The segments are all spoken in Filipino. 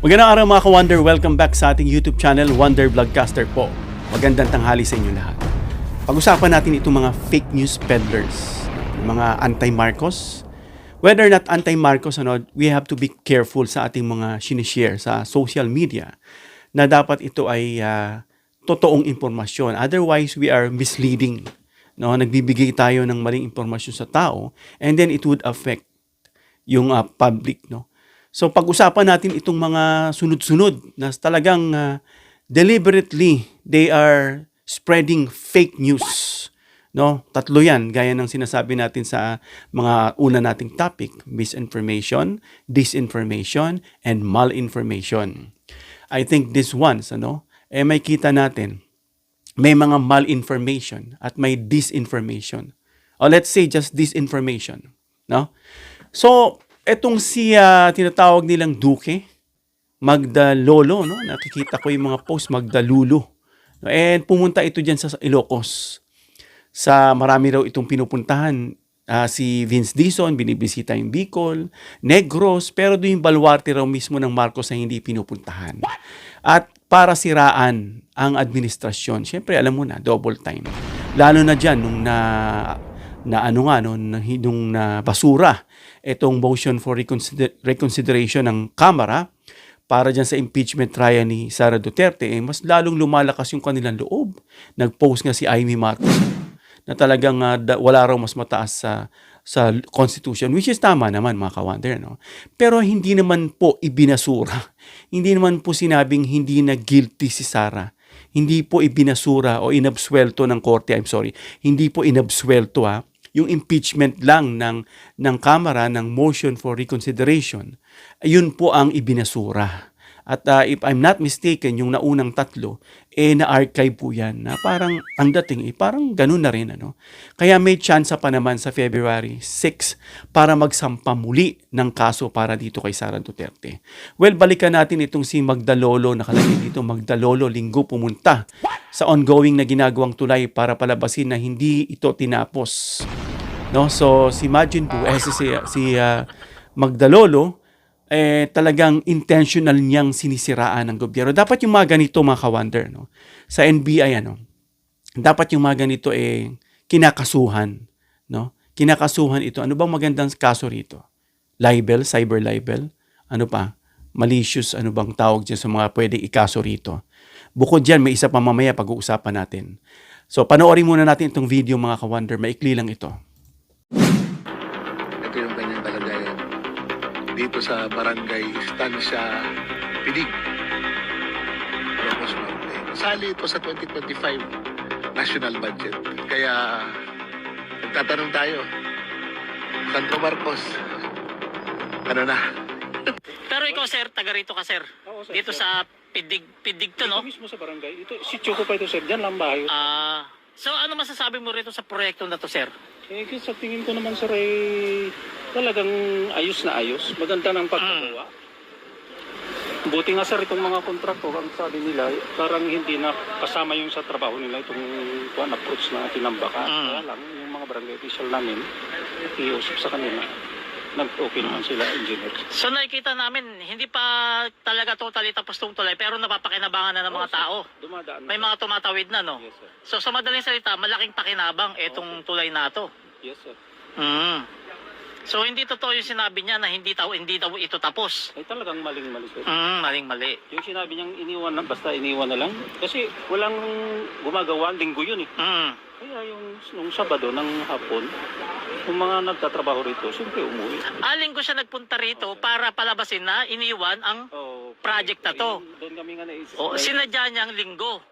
Magandang araw mga ka-Wonder, welcome back sa ating YouTube channel, Wonder Vlogcaster po. Magandang tanghali sa inyo lahat. Pag-usapan natin itong mga fake news peddlers, mga anti-Marcos. Whether not anti-Marcos, we have to be careful sa ating mga sinishare sa social media na dapat ito ay totoong impormasyon. Otherwise, we are misleading. Nagbibigay tayo ng maling impormasyon sa tao and then it would affect yung public. So pag-usapan natin itong mga sunod-sunod na talagang deliberately they are spreading fake news. Tatlo yan, gaya ng sinasabi natin sa mga una nating topic, misinformation, disinformation, and malinformation. I think these ones, may kita natin, may mga malinformation at may disinformation. Or let's say just disinformation. So, etong si tinatawag nilang Duque, Magdalolo, nakikita ko yung mga post, Magdalulo. And pumunta ito dyan sa Ilocos. Marami raw itong pinupuntahan. Si Vince Dizon, binibisita yung Bicol, Negros, pero doon yung baluarte raw mismo ng Marcos na hindi pinupuntahan. At para siraan ang administrasyon, syempre alam mo na, double time. Lalo na dyan nung basura itong motion for reconsideration ng Kamara para dyan sa impeachment trial ni Sara Duterte, mas lalong lumalakas yung kanilang loob. Nag-post nga si Amy Marcos na talagang wala raw mas mataas sa Constitution, which is tama naman mga ka-Wonder. Pero hindi naman po ibinasura. Hindi naman po sinabing hindi na guilty si Sara. Hindi po ibinasura o inabsuelto ng korte. Hindi po inabsuelto yung impeachment lang ng Kamara ng motion for reconsideration. Yun po ang ibinasura. At if I'm not mistaken, yung naunang tatlo, na-archive po yan. Na parang ang dating, parang ganun na rin. Kaya may chance pa naman sa February 6 para magsampa muli ng kaso para dito kay Sara Duterte. Well, balikan natin itong si Magdalolo, nakalagay dito, Magdalolo, linggo pumunta sa ongoing na ginagawang tulay para palabasin na hindi ito tinapos. So, si Majin po, si Magdalolo, talagang intentional niyang sinisiraan ng gobyerno. Dapat yung mga ganito, mga ka-Wonder, sa NBI, dapat yung mga ganito kinakasuhan. Kinakasuhan ito. Ano bang magandang kaso rito? Libel, cyber libel? Ano pa? Malicious, ano bang tawag dyan sa mga pwedeng ikaso rito? Bukod dyan, may isa pa mamaya pag-uusapan natin. So, panoorin muna natin itong video, mga ka-Wonder. Maikli lang ito. Ito yung kanyang kalagayan dito sa Barangay Estancia Pidig. Sali ito sa 2025 national budget. Kaya nagtatanong tayo, Santo Marcos, ano na? Pero ikaw, sir, taga rito ka, sir. Oo, sir, dito sir. sa Pidig to, no? Ito mismo sa barangay. Ito, si Choco pa ito, sir. Diyan lang bahay. So ano masasabi mo rito sa proyekto na to, sir? Sa tingin ko naman, sir, talagang ayos na ayos. Maganda ng pagkagawa. Buti nga, sir, itong mga kontrakto, ang sabi nila, parang hindi na kasama yung sa trabaho nila itong approach na tinambakan. Kaya lang, yung mga barangay official namin, iusap sa kanila. Nag-okay naman sila, engineer. So nakikita namin, hindi pa talaga totally tapos tong tulay, pero napapakinabangan na ng mga tao. Dumadaan na. May mga tumatawid na, no? Yes, sir. So sa madaling salita, malaking pakinabang itong tulay na to. Yes, sir. So hindi totoo yung sinabi niya na hindi daw ito tapos. Ay talagang maling-mali, sir. Maling-mali. Yung sinabi niyang iniwan na, basta iniwan na lang. Kasi walang gumagawa, linggo yun eh. Kaya nung Sabado ng hapon, yung mga nagtatrabaho rito, siyempre umuwi. Linggo siya nagpunta rito para palabasin na iniwan ang project na to. Doon kami nga naisip. Sinadya niya ang linggo.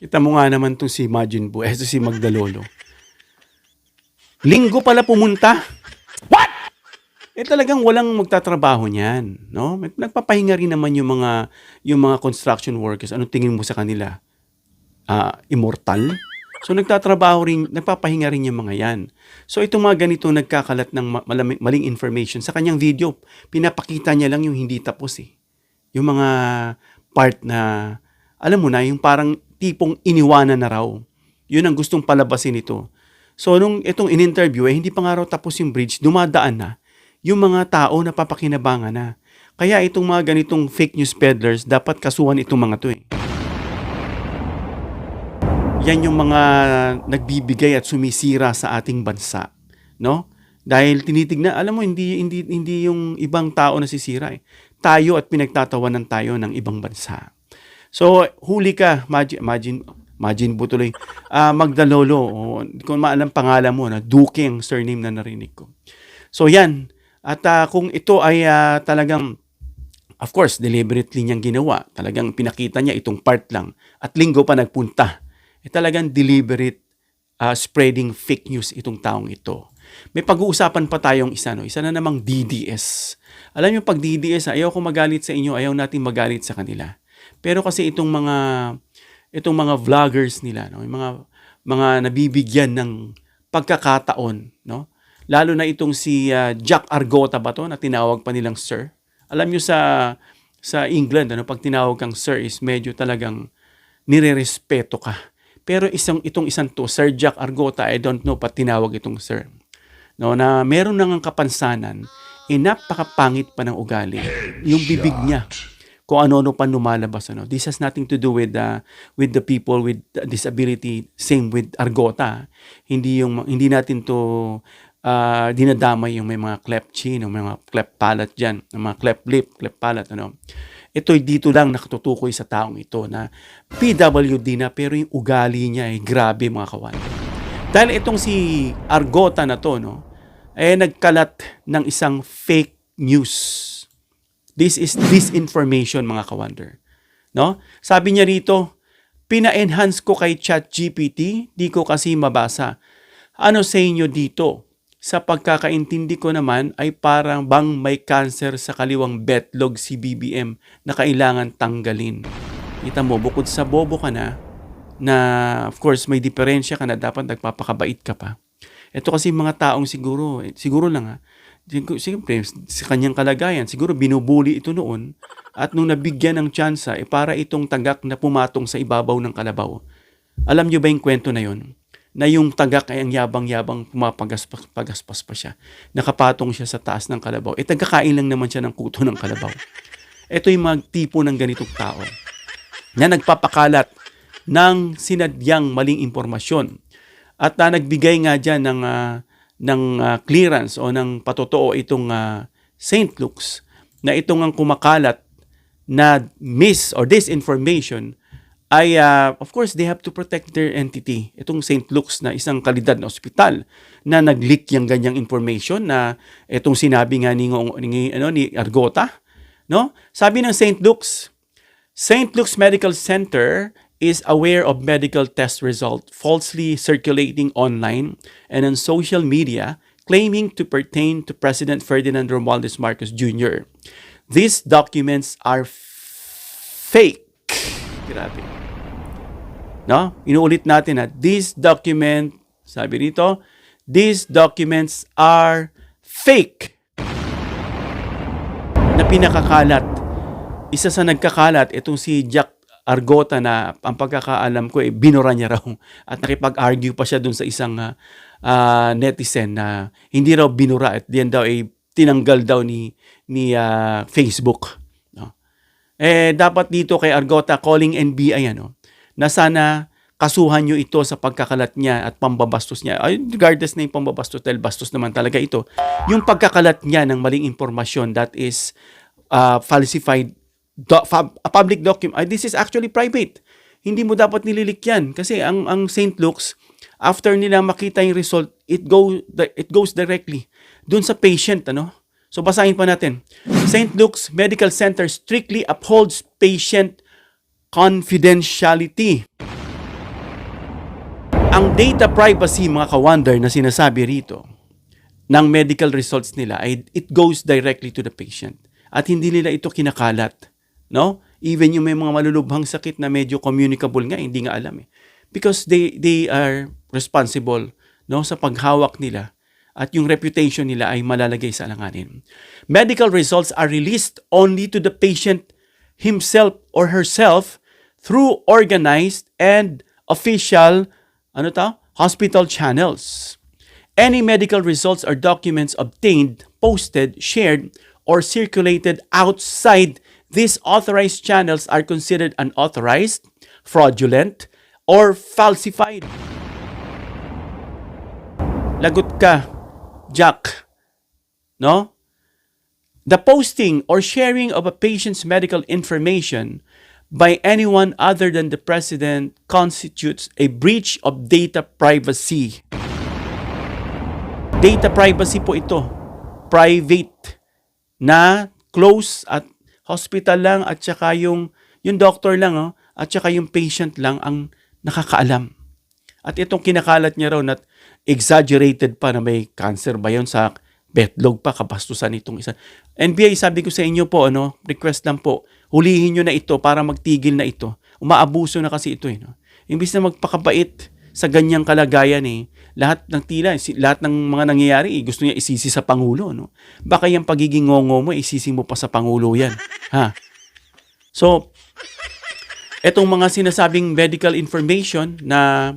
Kita mo nga naman itong si Majin po, si Magdalolo. Linggo pala pumunta. What? Talagang walang magtatrabaho niyan, no? Nagpapahinga rin naman yung mga construction workers. Ano tingin mo sa kanila? Immortal? So nagpapahinga rin yung mga yan. So itong mga ganito nagkakalat ng maling information. Sa kanyang video, pinapakita niya lang yung hindi tapos Yung mga part na, alam mo na, yung parang tipong iniwanan na raw. Yun ang gustong palabasin ito. So nung itong in-interview, hindi pa nga raw tapos yung bridge, dumadaan na yung mga tao na papakinabangan na. Kaya itong mga ganitong fake news peddlers, dapat kasuhan itong mga to eh. Yan yung mga nagbibigay at sumisira sa ating bansa, no? Dahil tinitignan, alam mo, hindi yung ibang tao na sisira eh. Tayo at pinagtatawanan tayo ng ibang bansa. So, huli ka, imagine po tuloy, Magdalolo, kung maalam pangalan mo, na Duque ang surname na narinig ko. So, yan. At kung ito ay talagang, of course, deliberately niyang ginawa, talagang pinakita niya itong part lang, at linggo pa nagpunta, talagang deliberate spreading fake news itong taong ito. May pag-uusapan pa tayong isa, no? Isa na namang DDS. Alam niyo, pag DDS, ayaw ko magalit sa inyo, ayaw natin magalit sa kanila. Pero kasi itong mga vloggers nila, no? Yung mga nabibigyan ng pagkakataon, no? Lalo na itong si Jack Argota ba to, na tinawag pa nilang sir. Alam niyo sa England, ano, pag tinawag kang sir is medyo talagang nirerespeto ka. Pero itong isang to, Sir Jack Argota, I don't know pa tinawag itong sir. No, na meron nang kapansanan, napakapangit pa ng ugali. Yung bibig niya, kung ano-ano pa lumalabas. Ano. This has nothing to do with the people with disability, same with Argota. Hindi natin to dinadamay yung may mga cleft chin, yung may mga cleft palate dyan, yung mga cleft lip, cleft palate, ano. Ito'y dito lang nakatutukoy sa taong ito na PWD na, pero yung ugali niya ay grabe, mga kawan. Dahil itong si Argota na to, no, nagkalat ng isang fake news. This is disinformation, mga kawander. No? Sabi niya rito, pina-enhance ko kay ChatGPT, di ko kasi mabasa. Ano sa inyo dito? Sa pagkakaintindi ko naman ay parang bang may cancer sa kaliwang betlog si BBM na kailangan tanggalin. Kita mo, bukod sa bobo ka na of course may diferensya ka na, dapat nagpapakabait ka pa. Ito kasi mga taong siguro lang siyempre sa kanyang kalagayan, siguro binubuli ito noon, at nung nabigyan ng tsansa, para itong tagak na pumatong sa ibabaw ng kalabaw. Alam niyo ba yung kwento na yun? Na yung tagak ay ang yabang-yabang pumapagaspas pa siya. Nakapatong siya sa taas ng kalabaw. Tagakain lang naman siya ng kuto ng kalabaw. Ito yung mga tipo ng ganitong tao na nagpapakalat ng sinadyang maling impormasyon. At nagbigay nga dyan ng clearance o ng patotoo itong St. Luke's, na itong ang kumakalat na mis or disinformation ay, of course, they have to protect their entity. Itong St. Luke's na isang kalidad na ospital na nag-leak yung ganyang information na itong sinabi nga ni Argota. No? Sabi ng St. Luke's Medical Center is aware of medical test result falsely circulating online and on social media claiming to pertain to President Ferdinand Romualdez Marcos Jr. These documents are fake. Grabe. No? Inuulit natin na these documents are fake. Na pinakakalat. Isa sa nagkakalat, itong si Jack Argota, na ang pagkakaalam ko, binura niya raw. At nakipag-argue pa siya dun sa isang netizen na hindi raw binura. At diyan daw tinanggal daw ni Facebook. No? Dapat dito kay Argota, calling NBI, na sana kasuhan nyo ito sa pagkakalat niya at pambabastos niya. Regardless na yung pambabastos, dahil bastos naman talaga ito. Yung pagkakalat niya ng maling impormasyon that is falsified, a public document. This is actually private. Hindi mo dapat nililik yan. Kasi ang St. Luke's, after nila makita yung result, it goes directly dun sa patient. So basahin pa natin. St. Luke's Medical Center strictly upholds patient confidentiality. Ang data privacy, mga ka-wonder, na sinasabi rito ng medical results nila ay it goes directly to the patient. At hindi nila ito kinakalat. No? Even yung may mga malulubhang sakit na medyo communicable nga, hindi nga alam. Because they are responsible, no, sa paghawak nila, at yung reputation nila ay malalagay sa alanganin. Medical results are released only to the patient himself or herself through organized and official hospital channels. Any medical results or documents obtained, posted, shared, or circulated outside these authorized channels are considered unauthorized, fraudulent, or falsified. Lagot ka, Jack. No? The posting or sharing of a patient's medical information by anyone other than the president constitutes a breach of data privacy. Data privacy po ito. Private na close at hospital lang at saka yung doctor lang at saka yung patient lang ang nakakaalam. At itong kinakalat niya raw na exaggerated pa na may cancer ba yun sa betlog pa, kabastusan itong isa. NBI, sabi ko sa inyo po, request lang po, hulihin nyo na ito para magtigil na ito. Umaabuso na kasi ito. Imbis na magpakabait sa ganyang kalagayan, lahat ng mga nangyayari, gusto niya isisi sa Pangulo. Baka yung pagiging ngongo mo, isisi mo pa sa Pangulo yan. Ha? So, etong mga sinasabing medical information na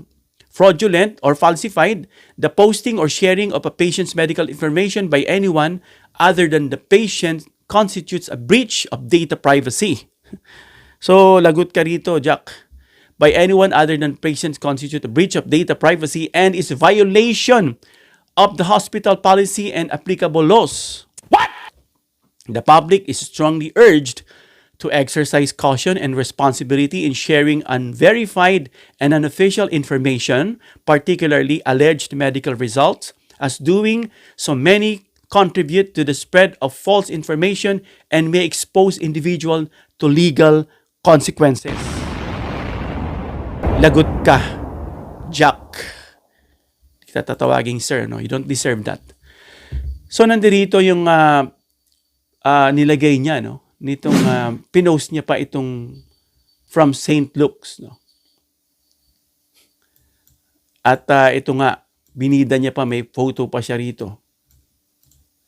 fraudulent or falsified, the posting or sharing of a patient's medical information by anyone other than the patient constitutes a breach of data privacy. So, lagot ka rito, Jack. By anyone other than patients constitute a breach of data privacy and is a violation of the hospital policy and applicable laws. What? The public is strongly urged to exercise caution and responsibility in sharing unverified and unofficial information, particularly alleged medical results, as doing so many contribute to the spread of false information and may expose individual to legal consequences. Lagot ka, Jack. Kita tatawaging sir, you don't deserve that. So nandirito yung nilagay niya, nitong pinost niya pa itong from St. Luke's. At ito nga, binida niya pa, may photo pa siya rito.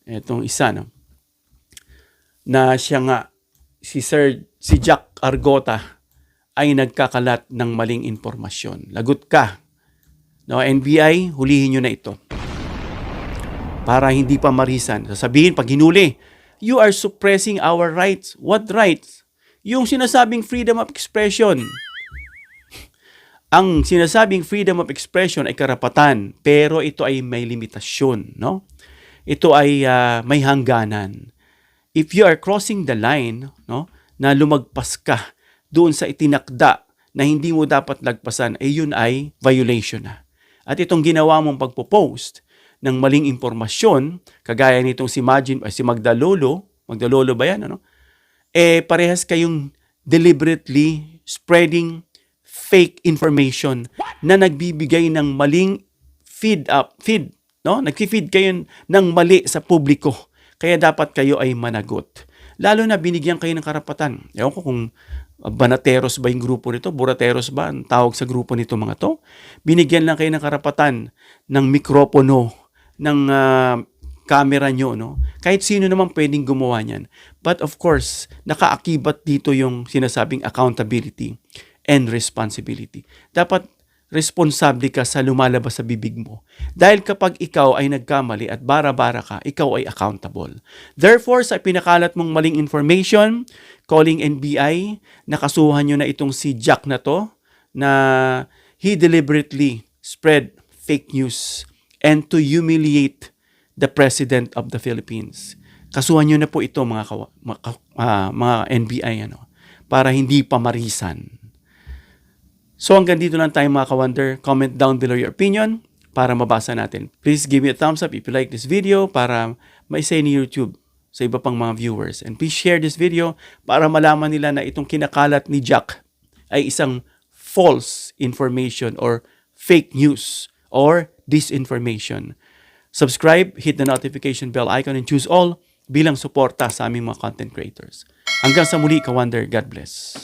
Itong isa, na siya nga, si Jack Argota ay nagkakalat ng maling impormasyon. Lagot ka. NBI, hulihin nyo na ito. Para hindi pa marisan. Sasabihin, pag hinuli, you are suppressing our rights. What rights? Yung sinasabing freedom of expression. Ang sinasabing freedom of expression ay karapatan, pero ito ay may limitasyon, Ito ay may hangganan. If you are crossing the line, na lumagpas ka doon sa itinakda na hindi mo dapat lagpasan, yun ay violation na. At itong ginawa mong pagpo-post ng maling impormasyon, kagaya nitong si Magdalolo ba yan, parehas kayong deliberately spreading fake information na nagbibigay ng maling feed. Nag-feed kayo ng mali sa publiko. Kaya dapat kayo ay managot. Lalo na binigyan kayo ng karapatan. Ewan ko kung Banateros ba yung grupo nito? Burateros ba ang tawag sa grupo nito mga to? Binigyan lang kayo ng karapatan ng mikropono, ng camera nyo, Kahit sino naman pwedeng gumawa niyan. But of course, nakaakibat dito yung sinasabing accountability and responsibility. Dapat responsable ka sa lumalabas sa bibig mo. Dahil kapag ikaw ay nagkamali at bara-bara ka, ikaw ay accountable. Therefore, sa pinakalat mong maling information, calling NBI, nakasuhan nyo na itong si Jack na to, na he deliberately spread fake news and to humiliate the President of the Philippines. Kasuhan nyo na po ito mga NBI, para hindi pa marisan. So hanggang dito lang tayo mga ka-wonder. Comment down below your opinion para mabasa natin. Please give me a thumbs up if you like this video para maisay ni YouTube sa iba pang mga viewers. And please share this video para malaman nila na itong kinakalat ni Jack ay isang false information or fake news or disinformation. Subscribe, hit the notification bell icon and choose all bilang suporta sa aming mga content creators. Hanggang sa muli, ka-wonder. God bless.